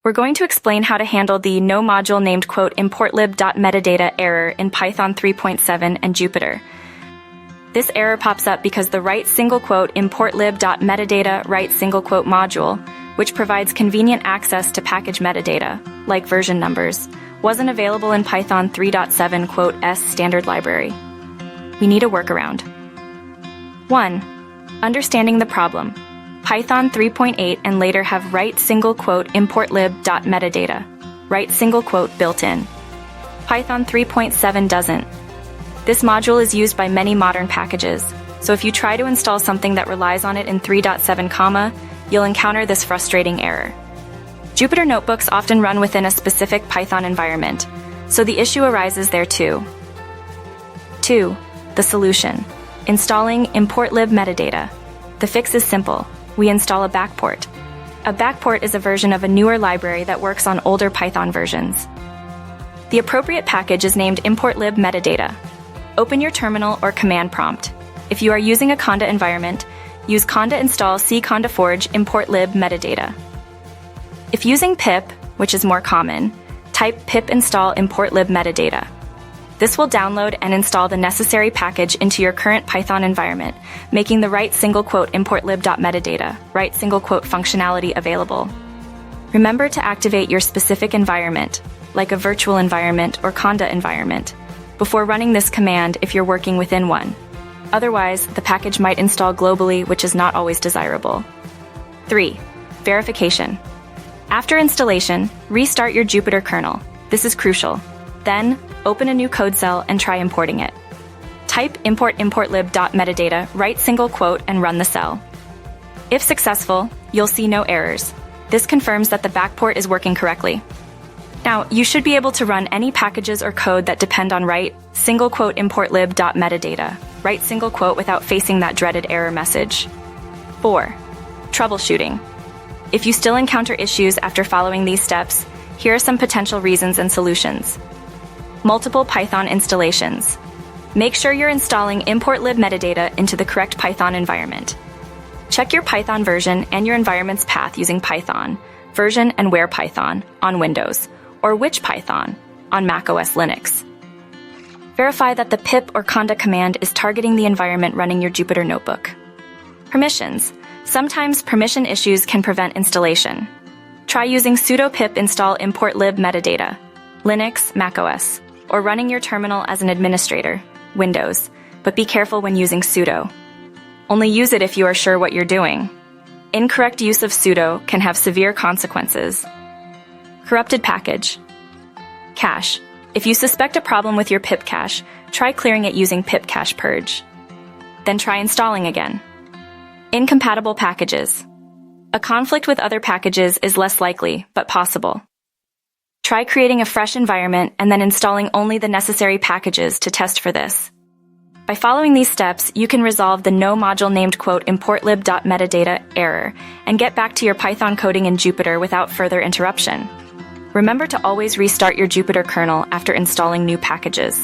We're going to explain how to handle the no module named importlib.metadata error in Python 3.7 and Jupyter. This error pops up because the importlib.metadata module, which provides convenient access to package metadata, like version numbers, wasn't available in Python 3.7 S standard library. We need a workaround. 1. Understanding the problem. Python 3.8 and later have importlib.metadata, built in. Python 3.7 doesn't. This module is used by many modern packages, so if you try to install something that relies on it in 3.7, you'll encounter this frustrating error. Jupyter notebooks often run within a specific Python environment, so the issue arises there too. 2. The solution. Installing importlib metadata. The fix is simple. We install a backport. A backport is a version of a newer library that works on older Python versions. The appropriate package is named importlib metadata. Open your terminal or command prompt. If you are using a conda environment, use conda install cconda forge importlib metadata. If using pip, which is more common, type pip install importlib metadata. This will download and install the necessary package into your current Python environment, making the importlib.metadata functionality available. Remember to activate your specific environment, like a virtual environment or conda environment, before running this command if you're working within one. Otherwise, the package might install globally, which is not always desirable. 3. Verification. After installation, restart your Jupyter kernel. This is crucial. Then, open a new code cell and try importing it. Type importlib.metadata, and run the cell. If successful, you'll see no errors. This confirms that the backport is working correctly. Now, you should be able to run any packages or code that depend on importlib.metadata, without facing that dreaded error message. 4. Troubleshooting. If you still encounter issues after following these steps, here are some potential reasons and solutions. Multiple Python installations. Make sure you're installing importlib metadata into the correct Python environment. Check your Python version and your environment's path using Python, version and where Python on Windows, or which Python on macOS Linux. Verify that the pip or conda command is targeting the environment running your Jupyter notebook. Permissions. Sometimes permission issues can prevent installation. Try using sudo pip install importlib metadata, Linux, macOS, or running your terminal as an administrator, Windows, but be careful when using sudo. Only use it if you are sure what you're doing. Incorrect use of sudo can have severe consequences. Corrupted package. Cache. If you suspect a problem with your pip cache, try clearing it using pip cache purge. Then try installing again. Incompatible packages. A conflict with other packages is less likely, but possible. Try creating a fresh environment and then installing only the necessary packages to test for this. By following these steps, you can resolve the no module named importlib.metadata error and get back to your Python coding in Jupyter without further interruption. Remember to always restart your Jupyter kernel after installing new packages.